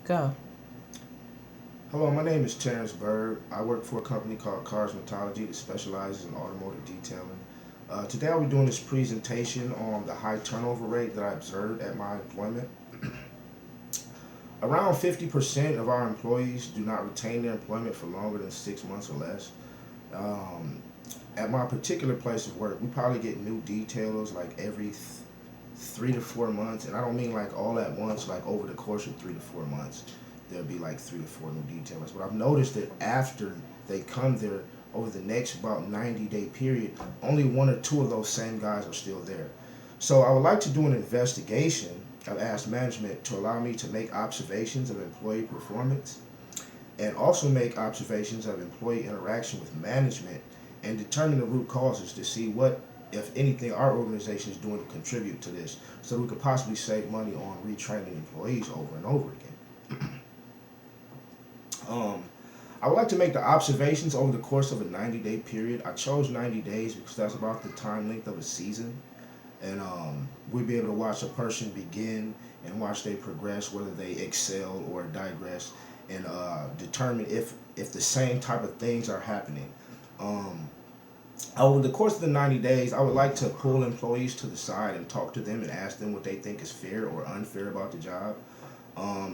Go. Hello, my name is Terrence Bird. I work for a company called Cosmetology that specializes in automotive detailing. Today I'll be doing this presentation on the high turnover rate that I observed at my employment. Around 50% of our employees do not retain their employment for longer than 6 months or less. Um, at my particular place of work, we probably get new detailers like every 3 to 4 months, and I don't mean like all at once, like over the course of 3 to 4 months, there'll be like 3 to 4 new detailers. But I've noticed that after they come there, over the next about 90-day period, only one or two of those same guys are still there. So I would like to do an investigation. I've asked management to allow me to make observations of employee performance and also make observations of employee interaction with management and determine the root causes to see what, if anything, our organization is doing to contribute to this so that we could possibly save money on retraining employees over and over again. Um, I would like to make the observations over the course of a 90-day period. I chose 90 days because that's about the time length of a season. And we'll be able to watch a person begin and watch they progress, whether they excel or digress, and determine if the same type of things are happening. Um, Over the course of the 90 days, I would like to pull employees to the side and talk to them and ask them what they think is fair or unfair about the job.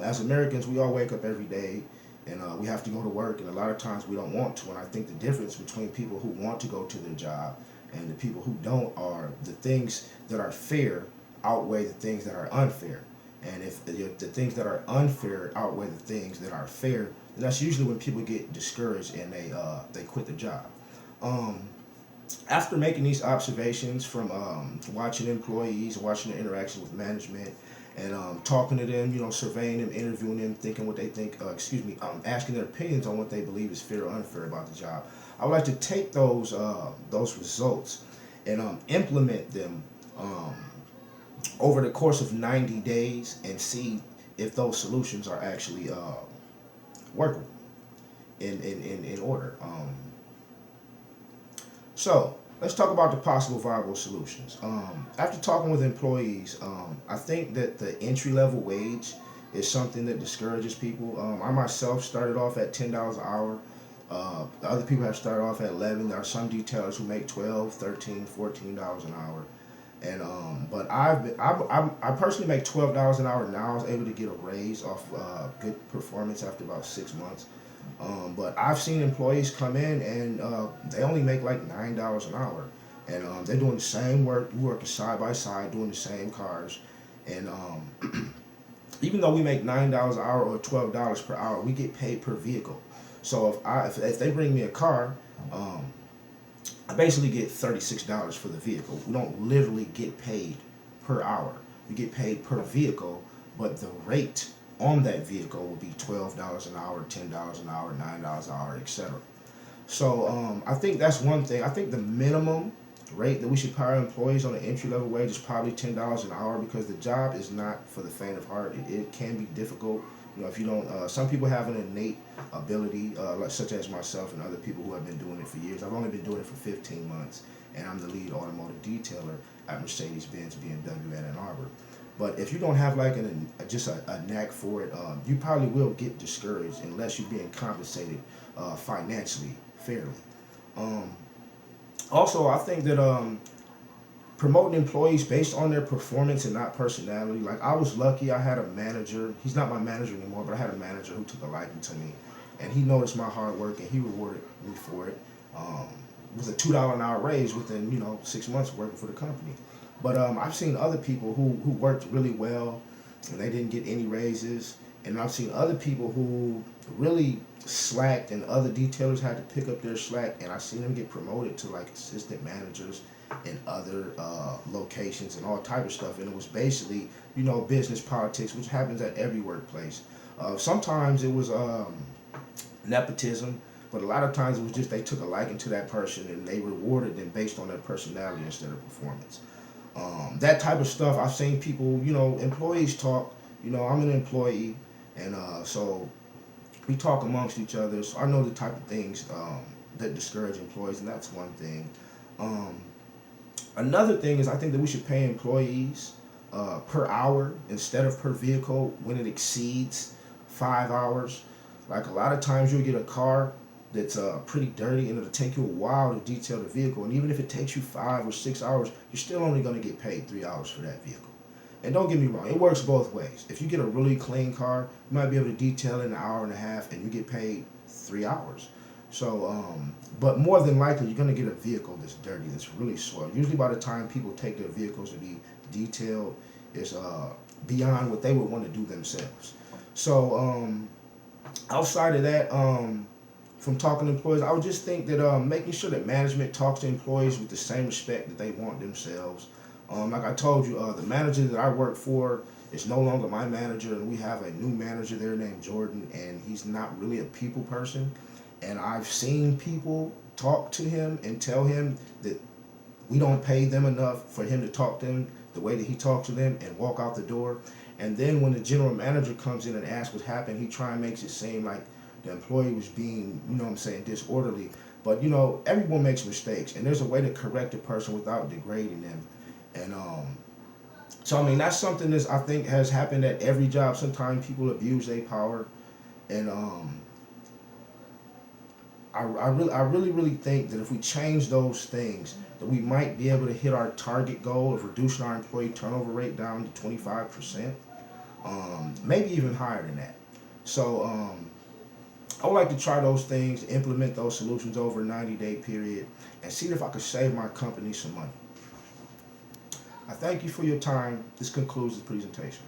As Americans, we all wake up every day and we have to go to work, and a lot of times we don't want to. And I think the difference between people who want to go to their job and the people who don't are the things that are fair outweigh the things that are unfair. And if the things that are unfair outweigh the things that are fair, then that's usually when people get discouraged and they quit the job. Um, After making these observations from watching employees, watching their interaction with management, and talking to them, surveying them, interviewing them, thinking what they think, asking their opinions on what they believe is fair or unfair about the job, I would like to take those results and implement them um, over the course of 90 days and see if those solutions are actually workable in order. So let's talk about the possible viable solutions. After talking with employees, I think that the entry level wage is something that discourages people. I myself started off at $10 an hour. The other people have started off at 11. There are some detailers who make 12, 13, $14 an hour. And but I personally make $12 an hour now. I was able to get a raise off good performance after about 6 months. But I've seen employees come in and they only make like $9 an hour, and they're doing the same work, working side by side, doing the same cars, and even though we make $9 an hour or $12 per hour, we get paid per vehicle. So if they bring me a car, um, I basically get $36 for the vehicle. We don't literally get paid per hour. We get paid per vehicle, but the rate on that vehicle will be $12 an hour, $10 an hour, $9 an hour, etc. So I think that's one thing. I think the minimum rate that we should hire employees on an entry level wage is probably $10 an hour because the job is not for the faint of heart. It can be difficult. If you don't, some people have an innate ability, like such as myself and other people who have been doing it for years. I've only been doing it for 15 months, and I'm the lead automotive detailer at Mercedes-Benz BMW at Ann Arbor. But if you don't have like just a knack for it, you probably will get discouraged unless you're being compensated financially fairly. Um, Also, I think that promoting employees based on their performance and not personality. Like I was lucky, I had a manager. He's not my manager anymore, but I had a manager who took a liking to me, and he noticed my hard work and he rewarded me for it um, with a $2 an hour raise within 6 months working for the company. But I've seen other people who worked really well and they didn't get any raises, and I've seen other people who really slacked and other detailers had to pick up their slack, and I've seen them get promoted to like assistant managers in other locations and all type of stuff. And it was basically business politics, which happens at every workplace. Sometimes it was nepotism, but a lot of times it was just they took a liking to that person and they rewarded them based on their personality instead of performance. That type of stuff, I've seen people, employees talk. I'm an employee, and so we talk amongst each other. So I know the type of things that discourage employees, and that's one thing. Um, Another thing is I think that we should pay employees per hour instead of per vehicle when it exceeds 5 hours. Like a lot of times you'll get a car that's pretty dirty and it'll take you a while to detail the vehicle. And even if it takes you 5 or 6 hours, you're still only going to get paid 3 hours for that vehicle. And don't get me wrong, it works both ways. If you get a really clean car, you might be able to detail it in an hour and a half and you get paid 3 hours. So, but more than likely, you're going to get a vehicle that's dirty, that's really swell. Usually by the time people take their vehicles to be detailed, it's beyond what they would want to do themselves. So, outside of that, from talking to employees, I would just think that making sure that management talks to employees with the same respect that they want themselves. Like I told you, the manager that I work for is no longer my manager, and we have a new manager there named Jordan, and he's not really a people person. And I've seen people talk to him and tell him that we don't pay them enough for him to talk to them the way that he talks to them and walk out the door. And then when the general manager comes in and asks what happened, he try and makes it seem like the employee was being, you know what I'm saying, disorderly. But, you know, everyone makes mistakes, and there's a way to correct a person without degrading them. And so, I mean, that's something that I think has happened at every job. Sometimes people abuse their power. And I really think that if we change those things, that we might be able to hit our target goal of reducing our employee turnover rate down to 25%, maybe even higher than that. So I would like to try those things, implement those solutions over a 90-day period, and see if I could save my company some money. I thank you for your time. This concludes the presentation.